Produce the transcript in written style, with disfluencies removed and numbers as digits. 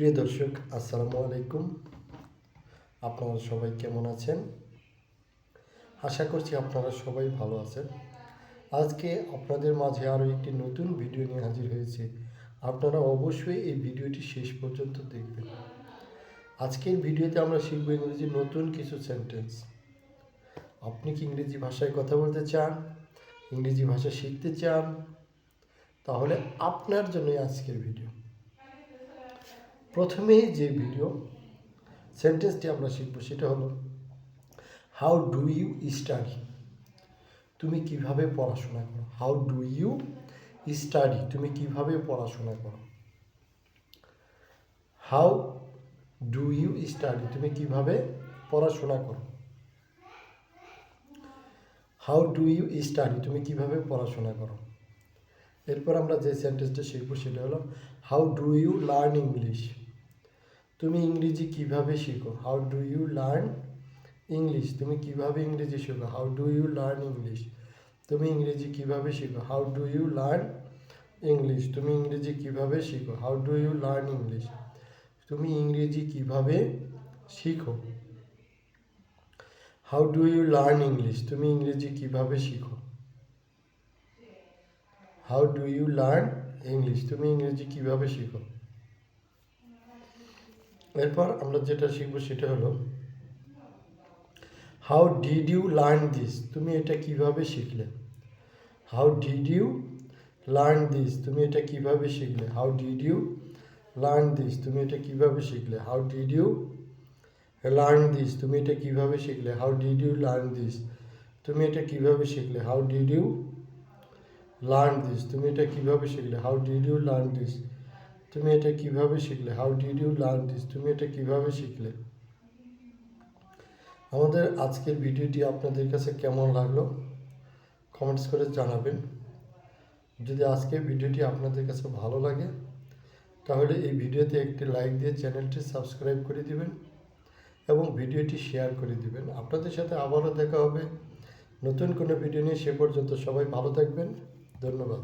প্রিয় দর্শক, আসসালামু আলাইকুম। আপনারা সবাই কেমন আছেন? আশা করছি আপনারা সবাই ভালো আছেন। আজকে আপনাদের মাঝে আরও একটি নতুন ভিডিও নিয়ে হাজির হয়েছে। আপনারা অবশ্যই এই ভিডিওটি শেষ পর্যন্ত দেখবেন। আজকের ভিডিওতে আমরা শিখব ইংরেজির নতুন কিছু সেন্টেন্স। আপনি কি ইংরেজি ভাষায় কথা বলতে চান, ইংরেজি ভাষা শিখতে চান, তাহলে আপনার জন্যই আজকের ভিডিও। প্রথমেই যে সেন্টেন্সটি আমরা শিখব সেটা হলো, হাউ ডু ইউ স্টাডি? তুমি কিভাবে পড়াশোনা করো? How do you study? তুমি কিভাবে পড়াশোনা করো? How do you study? তুমি কিভাবে পড়াশোনা করো? How do you study? তুমি কিভাবে পড়াশোনা করো? এরপর আমরা যে সেন্টেন্সটা শিখব সেটা হলো, how do you learn English? তুমি ইংরেজি কিভাবে শিখো? How do you learn English? তুমি কিভাবে ইংরেজি শেখো? How do you learn English? তুমি ইংরেজি কিভাবে শিখো? How do you learn English? তুমি ইংরেজি কিভাবে শিখো? How do you learn English? তুমি ইংরেজি কিভাবে শিখো? How do you learn English? তুমি ইংরেজি কিভাবে শিখো? How do you learn English? তুমি ইংরেজি কিভাবে শিখো? এরপর আমরা যেটা শিখবো সেটা হলো, how did you learn this? তুমি এটা কিভাবে শিখলে? How did you learn this? তুমি এটা কিভাবে শিখলে? How did you learn this? তুমি এটা কিভাবে শিখলে? How did you learn this? তুমি এটা কিভাবে শিখলে? How did you learn this? তুমি এটা কিভাবে শিখলে? How did you learn this? তুমি এটা কিভাবে শিখলে? How did you learn this? তুমি এটা কিভাবে শিখলে? How did you learn this? তুমি এটা কিভাবে শিখলে? আমাদের আজকের ভিডিওটি আপনাদের কাছে কেমন লাগলো কমেন্টস করে জানাবেন। যদি আজকের ভিডিওটি আপনাদের কাছে ভালো লাগে তাহলে এই ভিডিওতে একটি লাইক দিয়ে চ্যানেলটি সাবস্ক্রাইব করে দিবেন এবং ভিডিওটি শেয়ার করে দিবেন। আপনাদের সাথে আবারও দেখা হবে নতুন কোনো ভিডিও নিয়ে। সে পর্যন্ত সবাই ভালো থাকবেন। ধন্যবাদ।